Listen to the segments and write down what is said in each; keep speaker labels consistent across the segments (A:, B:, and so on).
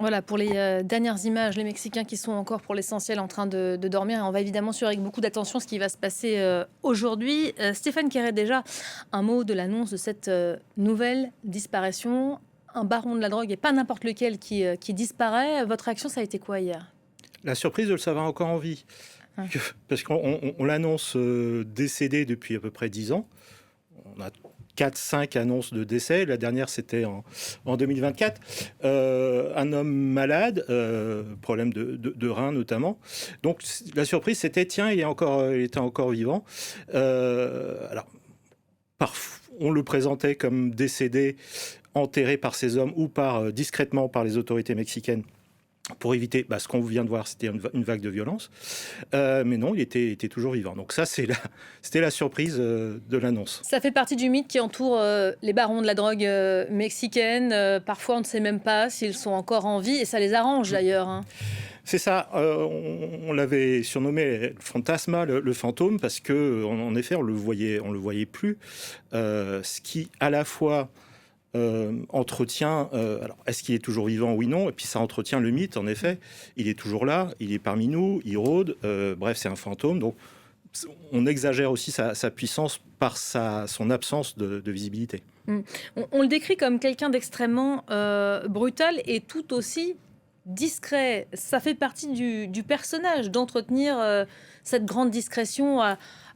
A: Voilà, pour les dernières images, les Mexicains qui sont encore pour l'essentiel en train de dormir. Et on va évidemment suivre avec beaucoup d'attention ce qui va se passer aujourd'hui. Stéphane Quéret, déjà, un mot de l'annonce de cette nouvelle disparition. Un baron de la drogue et pas n'importe lequel qui disparaît. Votre réaction, ça a été quoi hier?
B: La surprise de le savoir encore en vie.
A: Hein.
B: Parce qu'on l'annonce décédé depuis à peu près 10 ans. On a 4-5 annonces de décès. La dernière, c'était en 2024. Un homme malade, problème de rein notamment. Donc la surprise, c'était, tiens, il était encore vivant. Alors, on le présentait comme décédé, enterré par ces hommes ou discrètement par les autorités mexicaines pour éviter ce qu'on vient de voir, c'était une vague de violence. Mais non, il était toujours vivant. Donc ça, c'était la surprise de l'annonce.
A: Ça fait partie du mythe qui entoure les barons de la drogue mexicaine. Parfois, on ne sait même pas s'ils sont encore en vie et ça les arrange d'ailleurs. Hein.
B: C'est ça, on l'avait surnommé le fantasma, le fantôme, parce que en effet, on le voyait plus. Ce qui, à la fois, entretient, alors est-ce qu'il est toujours vivant, oui, non, et puis ça entretient le mythe, en effet, il est toujours là, il est parmi nous, il rôde, bref, c'est un fantôme, donc on exagère aussi sa puissance par son absence de visibilité.
A: On le décrit comme quelqu'un d'extrêmement brutal et tout aussi discret. Ça fait partie du personnage d'entretenir cette grande discrétion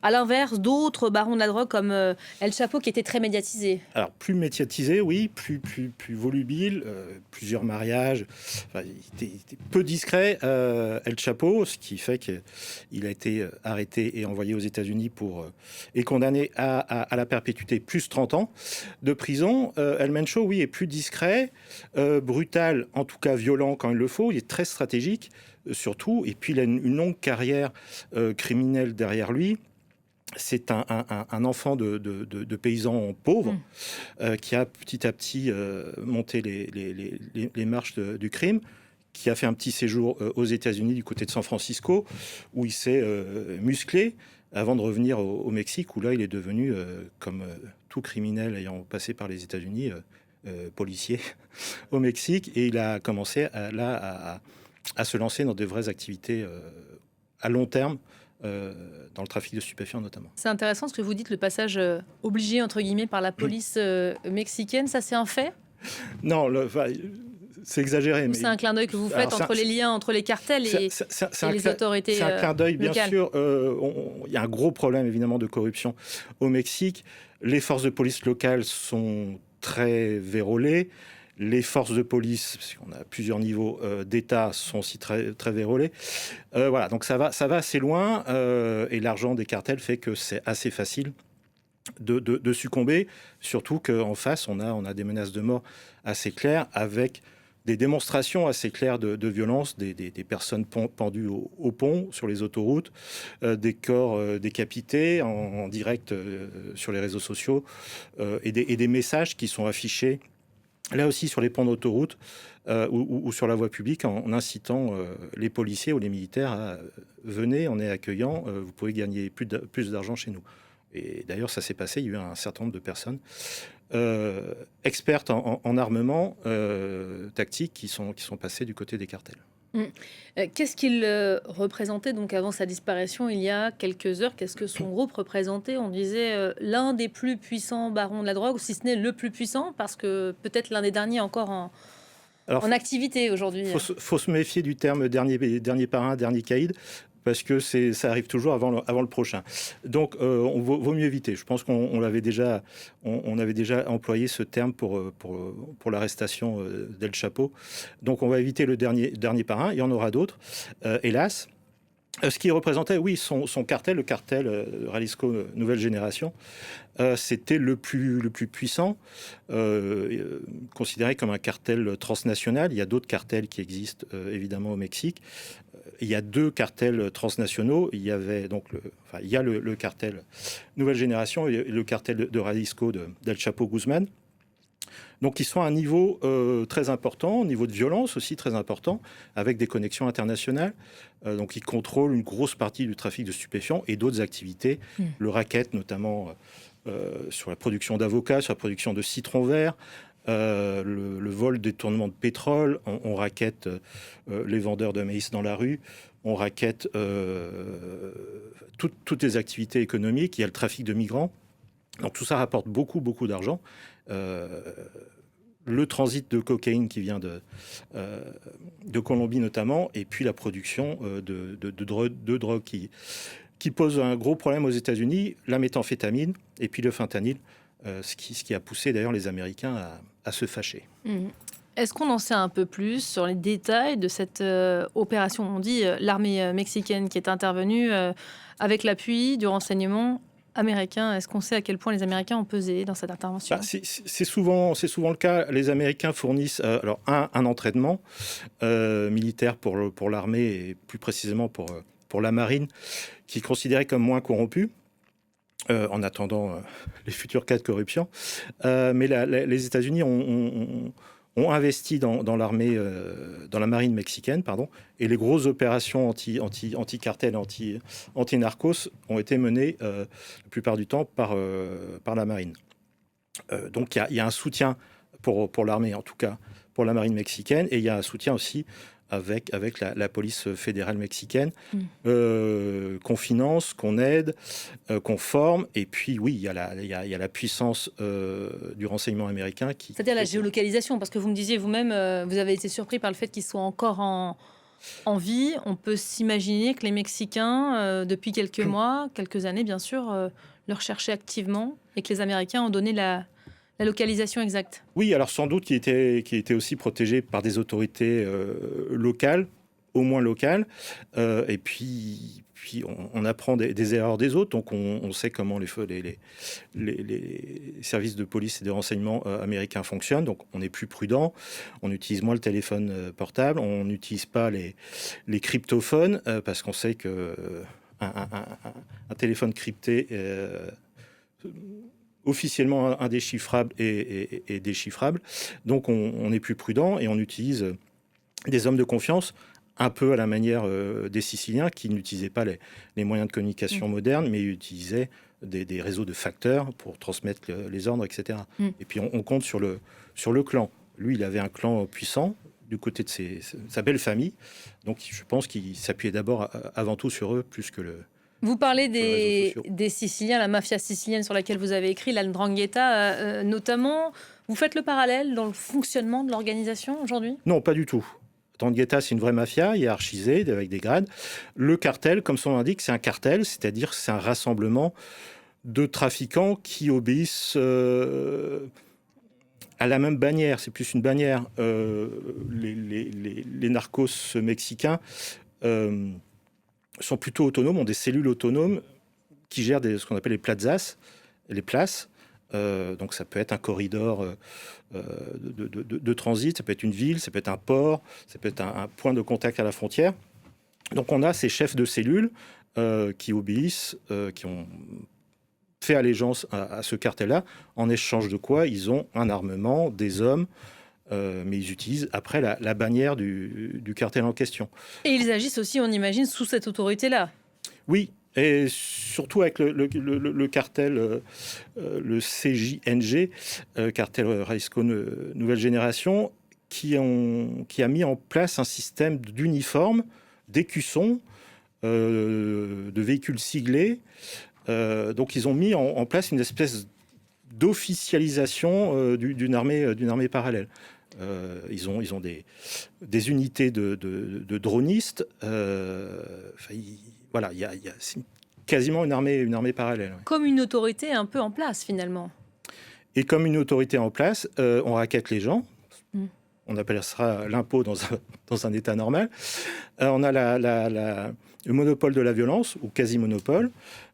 A: à l'inverse d'autres barons de la drogue comme El Chapo qui était très médiatisé.
B: Alors, plus médiatisé, oui, plus volubile, plusieurs mariages. Enfin, il était peu discret, El Chapo, ce qui fait qu'il a été arrêté et envoyé aux États-Unis et condamné à la perpétuité, plus 30 ans de prison. El Mencho, oui, est plus discret, brutal, en tout cas violent quand il le faut. Il est très stratégique, surtout. Et puis, il a une longue carrière criminelle derrière lui. C'est un enfant de paysans pauvres qui a petit à petit monté les marches du crime, qui a fait un petit séjour aux États-Unis du côté de San Francisco, où il s'est musclé avant de revenir au Mexique, où là il est devenu, comme tout criminel ayant passé par les États-Unis, policier au Mexique, et il a commencé à se lancer dans de vraies activités à long terme, dans le trafic de stupéfiants notamment.
A: C'est intéressant ce que vous dites, le passage obligé entre guillemets par la police mexicaine. Ça, c'est un fait?
B: Non, c'est exagéré.
A: Mais c'est un clin d'œil que vous faites entre les liens entre les cartels et les autorités
B: c'est un clin d'œil, bien
A: locales.
B: sûr. Il y a un gros problème, évidemment, de corruption au Mexique. Les forces de police locales sont très vérolées. Les forces de police, parce qu'on a plusieurs niveaux d'État, sont aussi très, très vérolées. Voilà, donc ça va assez loin. Et l'argent des cartels fait que c'est assez facile de succomber. Surtout qu'en face, on a des menaces de mort assez claires, avec des démonstrations assez claires de violence, des personnes pendues au pont, sur les autoroutes, des corps décapités en direct sur les réseaux sociaux, et des messages qui sont affichés là aussi sur les ponts d'autoroute ou sur la voie publique, en incitant les policiers ou les militaires à venez, on est accueillant, vous pouvez gagner plus d'argent chez nous. Et d'ailleurs, ça s'est passé, il y a eu un certain nombre de personnes expertes en armement tactique qui sont passées du côté des cartels.
A: Qu'est-ce qu'il représentait donc avant sa disparition il y a quelques heures? Qu'est-ce que son groupe représentait? On disait l'un des plus puissants barons de la drogue, ou si ce n'est le plus puissant, parce que peut-être l'un des derniers encore
B: Alors,
A: en activité aujourd'hui.
B: faut se méfier du terme dernier parrain, dernier caïd, parce que ça arrive toujours avant le prochain. Donc, on vaut mieux éviter. Je pense qu'on l'avait déjà, on avait déjà employé ce terme pour l'arrestation d'El Chapo. Donc, on va éviter le dernier parrain. Il y en aura d'autres, hélas. Ce qui représentait, oui, son cartel, le cartel Jalisco Nouvelle Génération, c'était le plus puissant, considéré comme un cartel transnational. Il y a d'autres cartels qui existent, évidemment, au Mexique. Il y a deux cartels transnationaux. Il y a le cartel Nouvelle Génération et le cartel de Jalisco d'El Chapo Guzman. Donc, ils sont à un niveau très important, au niveau de violence aussi très important, avec des connexions internationales. Donc, ils contrôlent une grosse partie du trafic de stupéfiants et d'autres activités, le racket notamment sur la production d'avocats, sur la production de citron vert, le vol, détournement de pétrole, on rackette les vendeurs de maïs dans la rue, on rackette toutes les activités économiques, il y a le trafic de migrants. Donc tout ça rapporte beaucoup, beaucoup d'argent. Le transit de cocaïne qui vient de Colombie notamment, et puis la production de drogue qui pose un gros problème aux États-Unis, la méthamphétamine et puis le fentanyl, ce qui a poussé d'ailleurs les Américains à se fâcher.
A: Mmh. Est-ce qu'on en sait un peu plus sur les détails de cette opération? On dit l'armée mexicaine qui est intervenue avec l'appui du renseignement américain. Est-ce qu'on sait à quel point les Américains ont pesé dans cette intervention?
B: C'est souvent le cas. Les Américains fournissent alors un entraînement militaire pour l'armée et plus précisément pour la marine, qui est considérée comme moins corrompue. En attendant les futurs cas de corruption. Mais les États-Unis ont investi dans l'armée, dans la marine mexicaine, pardon, et les grosses opérations anti-cartel, anti-narcos ont été menées la plupart du temps par la marine. Donc il y a un soutien pour l'armée, en tout cas pour la marine mexicaine, et il y a un soutien aussi avec la police fédérale mexicaine, qu'on finance, qu'on aide, qu'on forme. Et puis, oui, il y a la puissance du renseignement américain.
A: C'est-à-dire la géolocalisation, parce que vous me disiez vous-même, vous avez été surpris par le fait qu'ils soient encore en vie. On peut s'imaginer que les Mexicains, depuis quelques mois, quelques années, bien sûr, le recherchaient activement et que les Américains ont donné la localisation exacte.
B: Oui, alors sans doute qu'il était aussi protégé par des autorités locales, au moins locales. Et puis on apprend des erreurs des autres, donc on sait comment les services de police et de renseignement américains fonctionnent. Donc on est plus prudent, on utilise moins le téléphone portable, on n'utilise pas les cryptophones, parce qu'on sait que un téléphone crypté... officiellement indéchiffrable et déchiffrable. Donc on est plus prudent et on utilise des hommes de confiance, un peu à la manière des Siciliens qui n'utilisaient pas les moyens de communication modernes, mais utilisaient des réseaux de facteurs pour transmettre les ordres, etc. Et puis on compte sur le clan. Lui, il avait un clan puissant du côté de sa belle famille. Donc je pense qu'il s'appuyait d'abord avant tout sur eux plus que le...
A: Vous parlez des Siciliens, la mafia sicilienne sur laquelle vous avez écrit, la 'Ndrangheta notamment. Vous faites le parallèle dans le fonctionnement de l'organisation aujourd'hui?
B: Non, pas du tout. 'Ndrangheta, c'est une vraie mafia hiérarchisée avec des grades. Le cartel, comme son nom l'indique, c'est un cartel, c'est-à-dire c'est un rassemblement de trafiquants qui obéissent à la même bannière. C'est plus une bannière. Les narcos mexicains sont plutôt autonomes, ont des cellules autonomes qui gèrent ce qu'on appelle les plazas, les places. Donc ça peut être un corridor de transit, ça peut être une ville, ça peut être un port, ça peut être un point de contact à la frontière. Donc on a ces chefs de cellules qui obéissent, qui ont fait allégeance à ce cartel-là, en échange de quoi ils ont un armement, des hommes, mais ils utilisent après la bannière du cartel en question.
A: Et ils agissent aussi, on imagine, sous cette autorité-là.
B: Oui, et surtout avec le cartel, le CJNG, cartel Jalisco Nouvelle Génération, qui a mis en place un système d'uniformes, d'écussons, de véhicules siglés. Donc ils ont mis en place une espèce d'officialisation d'une armée parallèle. Ils ont des unités de dronistes. Voilà, c'est quasiment une armée parallèle.
A: Comme une autorité un peu en place, finalement.
B: Et comme une autorité en place, on rackette les gens. On appellera l'impôt dans un état normal. On a le monopole de la violence, ou quasi-monopole.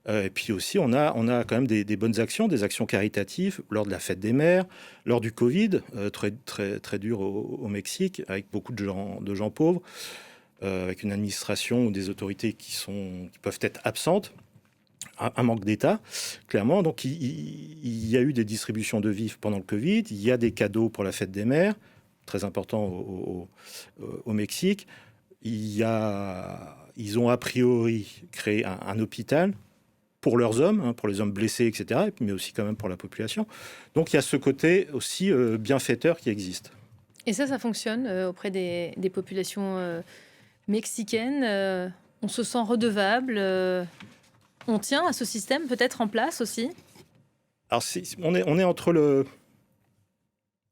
B: Et puis aussi, on a quand même des bonnes actions, des actions caritatives lors de la fête des mères, lors du Covid, très, très, très dur au Mexique, avec beaucoup de gens pauvres, avec une administration ou des autorités qui peuvent être absentes, un manque d'État, clairement. Donc, il y a eu des distributions de vivres pendant le Covid, il y a des cadeaux pour la fête des mères, très important au Mexique. Ils ont a priori créé un hôpital pour leurs hommes, hein, pour les hommes blessés, etc., mais aussi quand même pour la population. Donc il y a ce côté aussi bienfaiteur qui existe.
A: Et ça fonctionne auprès des populations mexicaines. On se sent redevable. On tient à ce système peut-être en place aussi.
B: Alors on est entre le...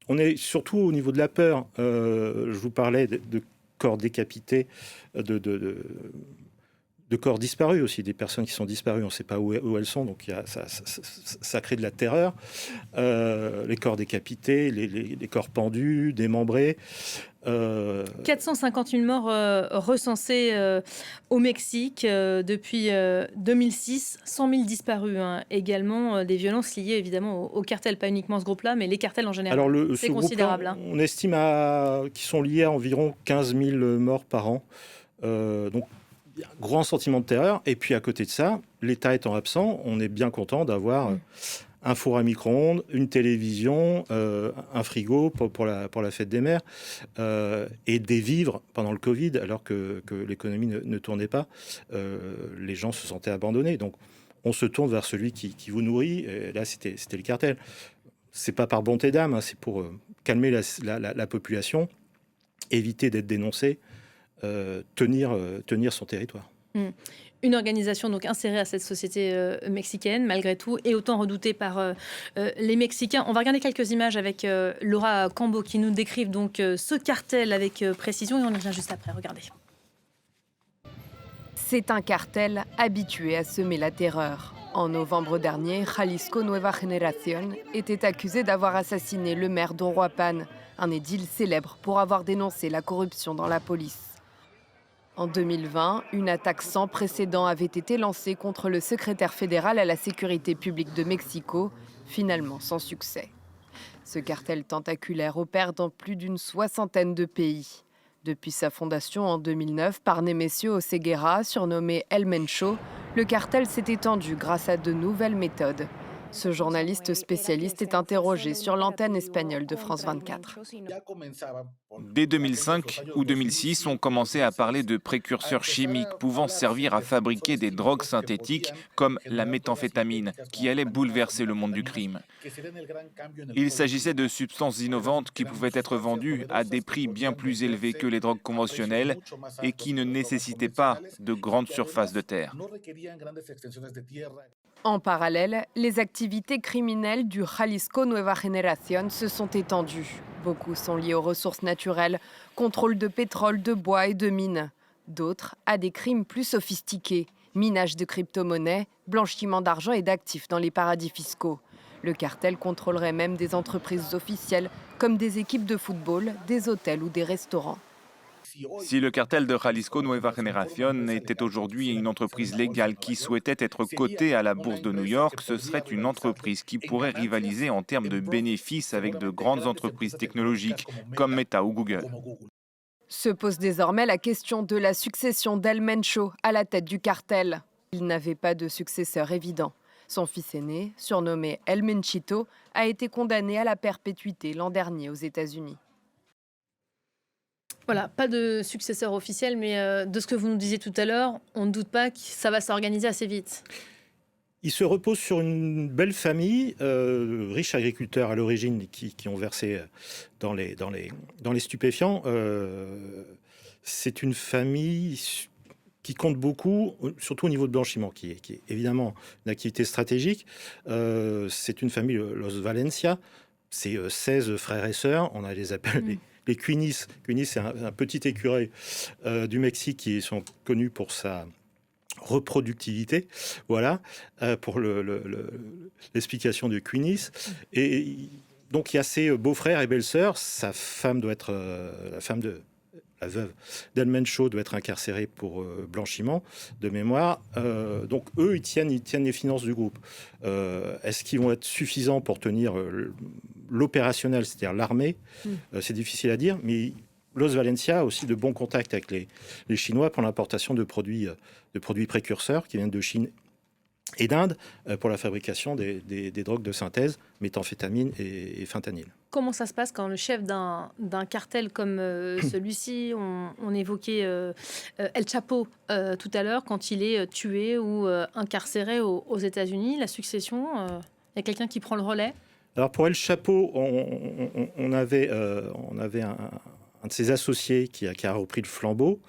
B: On est surtout au niveau de la peur. Je vous parlais de corps décapités, de corps disparus aussi, des personnes qui sont disparues, on ne sait pas où elles sont, donc ça crée de la terreur. Les corps décapités, les corps pendus, démembrés.
A: 451 morts recensés au Mexique depuis 2006, 100 000 disparus. Hein. Également des violences liées évidemment au cartel, pas uniquement ce groupe-là, mais les cartels en général.
B: Alors
A: c'est considérable. Hein.
B: On estime qu'ils sont liés à environ 15 000 morts par an. Donc, il y a un grand sentiment de terreur. Et puis, à côté de ça, l'État étant absent, on est bien content d'avoir un four à micro-ondes, une télévision, un frigo pour la fête des mères, et des vivres pendant le Covid, alors que l'économie ne tournait pas. Les gens se sentaient abandonnés. Donc, on se tourne vers celui qui vous nourrit. Et là, c'était le cartel. C'est pas par bonté d'âme, hein, c'est pour calmer la population, éviter d'être dénoncé, tenir son territoire.
A: Une organisation donc insérée à cette société mexicaine, malgré tout, et autant redoutée par les Mexicains. On va regarder quelques images avec Laura Cambo qui nous décrivent donc ce cartel avec précision, et on y revient juste après. Regardez.
C: C'est un cartel habitué à semer la terreur. En novembre dernier, Jalisco Nueva Generación était accusé d'avoir assassiné le maire d'Uruapan, un édile célèbre pour avoir dénoncé la corruption dans la police. En 2020, une attaque sans précédent avait été lancée contre le secrétaire fédéral à la sécurité publique de Mexico, finalement sans succès. Ce cartel tentaculaire opère dans plus d'une soixantaine de pays. Depuis sa fondation en 2009 par Nemesio Oseguera, surnommé El Mencho, le cartel s'est étendu grâce à de nouvelles méthodes. Ce journaliste spécialiste est interrogé sur l'antenne espagnole de France 24.
D: Dès 2005 ou 2006, on commençait à parler de précurseurs chimiques pouvant servir à fabriquer des drogues synthétiques comme la méthamphétamine, qui allait bouleverser le monde du crime. Il s'agissait de substances innovantes qui pouvaient être vendues à des prix bien plus élevés que les drogues conventionnelles et qui ne nécessitaient pas de grandes surfaces de terre.
C: En parallèle, les activités criminelles du Jalisco Nueva Generación se sont étendues. Beaucoup sont liés aux ressources naturelles, contrôle de pétrole, de bois et de mines. D'autres à des crimes plus sophistiqués, minage de crypto-monnaies, blanchiment d'argent et d'actifs dans les paradis fiscaux. Le cartel contrôlerait même des entreprises officielles comme des équipes de football, des hôtels ou des restaurants.
D: Si le cartel de Jalisco Nueva Generación était aujourd'hui une entreprise légale qui souhaitait être cotée à la bourse de New York, ce serait une entreprise qui pourrait rivaliser en termes de bénéfices avec de grandes entreprises technologiques comme Meta ou Google.
C: Se pose désormais la question de la succession d'El Mencho à la tête du cartel. Il n'avait pas de successeur évident. Son fils aîné, surnommé El Menchito, a été condamné à la perpétuité l'an dernier aux États-Unis.
A: Voilà, pas de successeur officiel, mais de ce que vous nous disiez tout à l'heure, on ne doute pas que ça va s'organiser assez vite.
B: Il se repose sur une belle famille, riches agriculteurs à l'origine qui ont versé dans les stupéfiants. C'est une famille qui compte beaucoup, surtout au niveau de blanchiment, qui est évidemment une activité stratégique. C'est une famille, Los Valencia, c'est 16 frères et sœurs, on a les appels les Cuinis. Cuinis, c'est un petit écureuil du Mexique qui sont connus pour sa reproductivité, voilà, pour l'explication de Cuinis. Et donc il y a ses beaux-frères et belles-sœurs. Sa femme doit être la veuve d'El Mencho doit être incarcérée pour blanchiment de mémoire. Donc eux, ils tiennent les finances du groupe. Est-ce qu'ils vont être suffisants pour tenir l'opérationnel, c'est-à-dire l'armée? C'est difficile à dire, mais Los Valencia a aussi de bons contacts avec les Chinois pour l'importation de produits précurseurs qui viennent de Chine et d'Inde pour la fabrication des drogues de synthèse, méthamphétamine et fentanyl.
A: Comment ça se passe quand le chef d'un cartel comme celui-ci, on évoquait El Chapo tout à l'heure, quand il est tué ou incarcéré aux États-Unis, la succession, il y a quelqu'un qui prend le relais?
B: Alors pour El Chapo, on avait un de ses associés qui a repris le flambeau,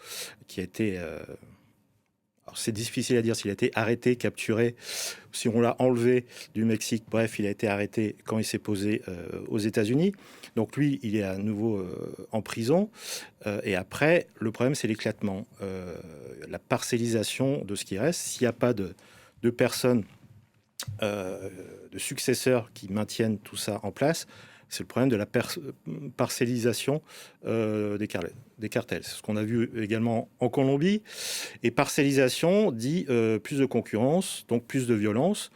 B: qui a été... alors c'est difficile à dire s'il a été arrêté, capturé, si on l'a enlevé du Mexique. Bref, il a été arrêté quand il s'est posé aux États-Unis. Donc lui, il est à nouveau en prison. Et après, le problème, c'est l'éclatement. La parcellisation de ce qui reste. S'il n'y a pas de personnes, de successeurs qui maintiennent tout ça en place, c'est le problème de la parcellisation des cartels. C'est ce qu'on a vu également en Colombie. Et parcellisation dit plus de concurrence, donc plus de violence.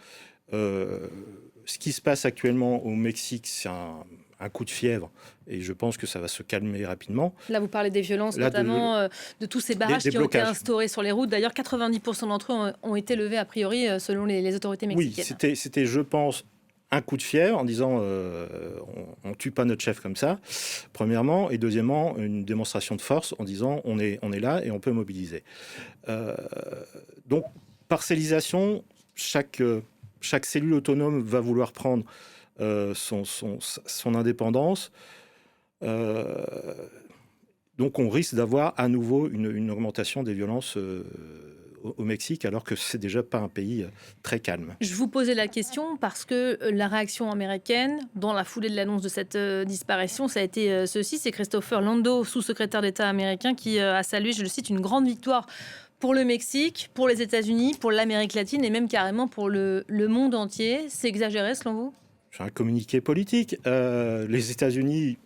B: Ce qui se passe actuellement au Mexique, c'est un coup de fièvre. Et je pense que ça va se calmer rapidement.
A: Là, vous parlez des violences, notamment de tous ces barrages qui ont été instaurés sur les routes. D'ailleurs, 90% d'entre eux ont été levés, a priori, selon les autorités mexicaines.
B: Oui, c'était, je pense, un coup de fièvre en disant on ne tue pas notre chef comme ça, premièrement, et deuxièmement, une démonstration de force en disant on est là et on peut mobiliser. Donc, parcellisation, chaque cellule autonome va vouloir prendre son indépendance. Donc, on risque d'avoir à nouveau une augmentation des violences au Mexique, alors que c'est déjà pas un pays très calme.
A: Je vous posais la question parce que la réaction américaine, dans la foulée de l'annonce de cette disparition, ça a été ceci. C'est Christopher Landau, sous-secrétaire d'État américain, qui a salué, je le cite, une grande victoire pour le Mexique, pour les États-Unis, pour l'Amérique latine et même carrément pour le monde entier. C'est exagéré, selon vous?
B: C'est un communiqué politique. Les États-Unis,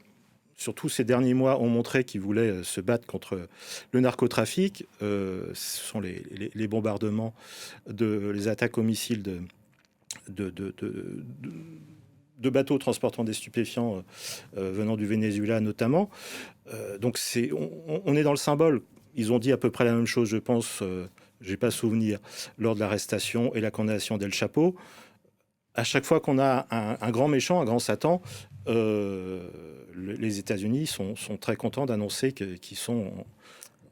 B: surtout ces derniers mois, ont montré qu'ils voulaient se battre contre le narcotrafic. Ce sont les bombardements, les attaques aux missiles de bateaux transportant des stupéfiants venant du Venezuela notamment. Donc on est dans le symbole. Ils ont dit à peu près la même chose, je pense, je n'ai pas souvenir, lors de l'arrestation et la condamnation d'El Chapo. À chaque fois qu'on a un grand méchant, un grand Satan, les États-Unis sont très contents d'annoncer qu'ils sont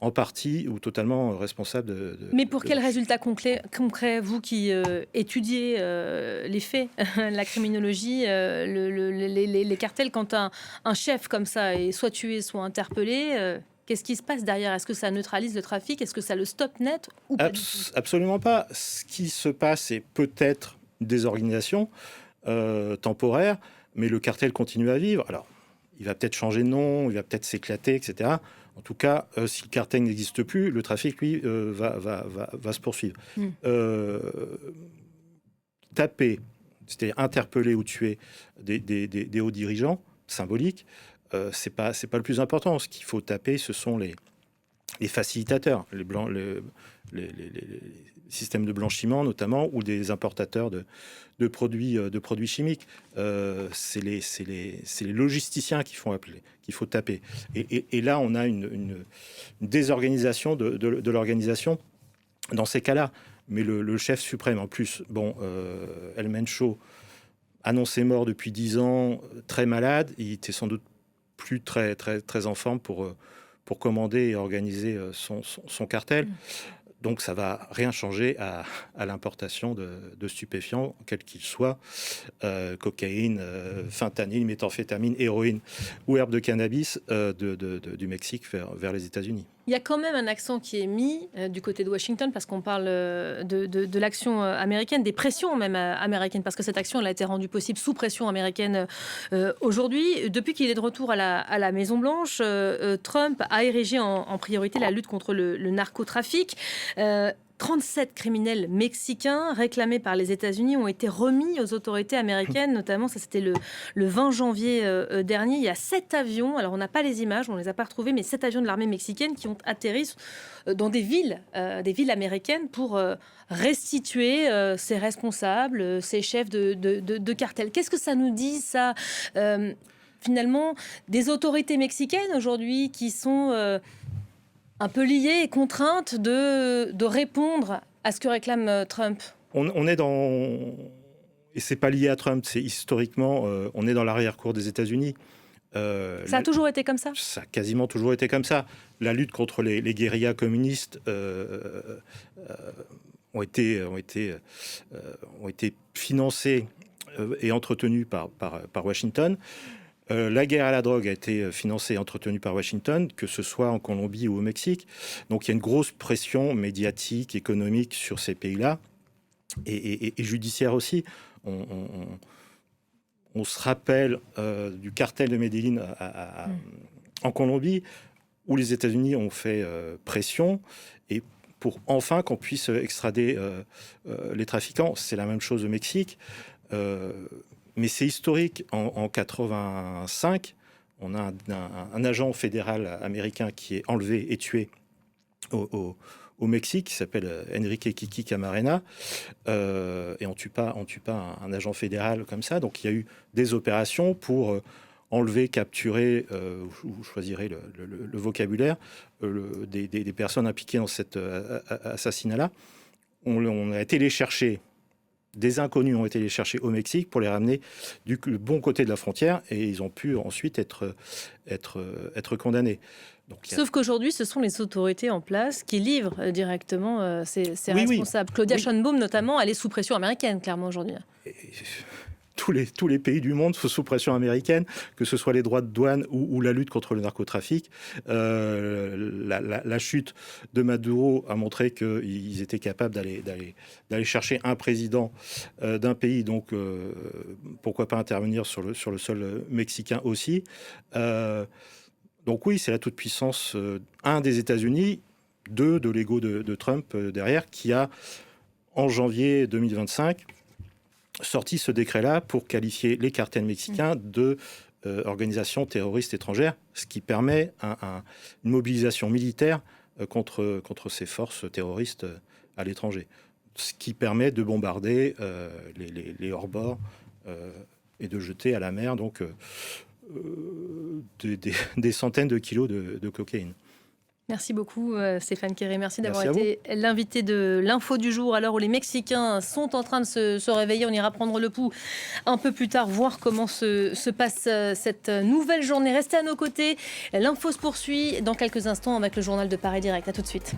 B: en partie ou totalement responsables
A: Mais pour quel résultat concret, vous qui étudiez les faits, la criminologie, les cartels, quand un chef comme ça est soit tué, soit interpellé, qu'est-ce qui se passe derrière? Est-ce que ça neutralise le trafic? Est-ce que ça le stoppe net ou pas?
B: Absolument pas. Ce qui se passe, c'est peut-être une désorganisation temporaire, mais le cartel continue à vivre. Alors, il va peut-être changer de nom, il va peut-être s'éclater, etc. En tout cas, si le cartel n'existe plus, le trafic, lui, va se poursuivre. Taper, c'est-à-dire interpeller ou tuer des hauts dirigeants symboliques, c'est pas le plus important. Ce qu'il faut taper, ce sont les facilitateurs, les systèmes de blanchiment notamment, ou des importateurs de produits chimiques. C'est les logisticiens qu'il faut taper. Et là, on a une désorganisation de l'organisation dans ces cas-là. Mais le chef suprême, en plus, El Mencho, annoncé mort depuis 10 ans, très malade, il était sans doute plus très en forme pour commander et organiser son cartel. Donc ça va rien changer à l'importation de stupéfiants, quels qu'ils soient, cocaïne, fentanyl, méthamphétamine, héroïne ou herbe de cannabis du Mexique vers les États-Unis.
A: Il y a quand même un accent qui est mis du côté de Washington, parce qu'on parle de l'action américaine, des pressions même américaines, parce que cette action elle a été rendue possible sous pression américaine aujourd'hui. Depuis qu'il est de retour à la Maison-Blanche, Trump a érigé en priorité la lutte contre le narcotrafic. 37 criminels mexicains réclamés par les États-Unis ont été remis aux autorités américaines, notamment, ça c'était le 20 janvier dernier. Il y a 7 avions, alors on n'a pas les images, on ne les a pas retrouvés, mais 7 avions de l'armée mexicaine qui ont atterri dans des villes américaines pour restituer ces responsables, ces chefs de cartel. Qu'est-ce que ça nous dit, ça finalement, des autorités mexicaines aujourd'hui qui sont un peu liées et contraintes de répondre à ce que réclame Trump?
B: on est dans... Et c'est pas lié à Trump, c'est historiquement, on est dans l'arrière-cour des États-Unis.
A: Ça a toujours été comme ça ?
B: Ça a quasiment toujours été comme ça. La lutte contre les guérillas communistes ont été financées et entretenues par Washington. La guerre à la drogue a été financée et entretenue par Washington, que ce soit en Colombie ou au Mexique. Donc il y a une grosse pression médiatique, économique sur ces pays-là, et judiciaire aussi. On se rappelle du cartel de Medellín en Colombie, où les États-Unis ont fait pression, et pour enfin qu'on puisse extrader les trafiquants. C'est la même chose au Mexique. Mais c'est historique. En 85, on a un agent fédéral américain qui est enlevé et tué au Mexique, qui s'appelle Enrique Kiki Camarena, et on tue pas un agent fédéral comme ça. Donc il y a eu des opérations pour enlever, capturer, vous choisirez le vocabulaire, des personnes impliquées dans cet assassinat-là. On a été les chercher. Des inconnus ont été les chercher au Mexique pour les ramener du bon côté de la frontière, et ils ont pu ensuite être condamnés. Donc,
A: Sauf qu'aujourd'hui, ce sont les autorités en place qui livrent directement ces responsables. Claudia Sheinbaum, notamment, elle est sous pression américaine, clairement, aujourd'hui.
B: Tous les pays du monde sont sous pression américaine, que ce soit les droits de douane ou la lutte contre le narcotrafic. La chute de Maduro a montré qu'ils étaient capables d'aller chercher un président d'un pays, donc pourquoi pas intervenir sur le sol mexicain aussi. Donc oui, c'est la toute-puissance, des États-Unis, de l'ego de Trump derrière, qui a, en janvier 2025, sorti ce décret-là pour qualifier les cartels mexicains de organisations terroristes étrangères, ce qui permet une mobilisation militaire contre ces forces terroristes à l'étranger. Ce qui permet de bombarder les hors-bords et de jeter à la mer donc des centaines de kilos de cocaïne.
A: Merci beaucoup Stéphane Quéré, merci d'avoir été l'invité de l'info du jour à l'heure où les Mexicains sont en train de se réveiller. On ira prendre le pouls un peu plus tard, voir comment se passe cette nouvelle journée. Restez à nos côtés, l'info se poursuit dans quelques instants avec le journal de Paris Direct. À tout de suite.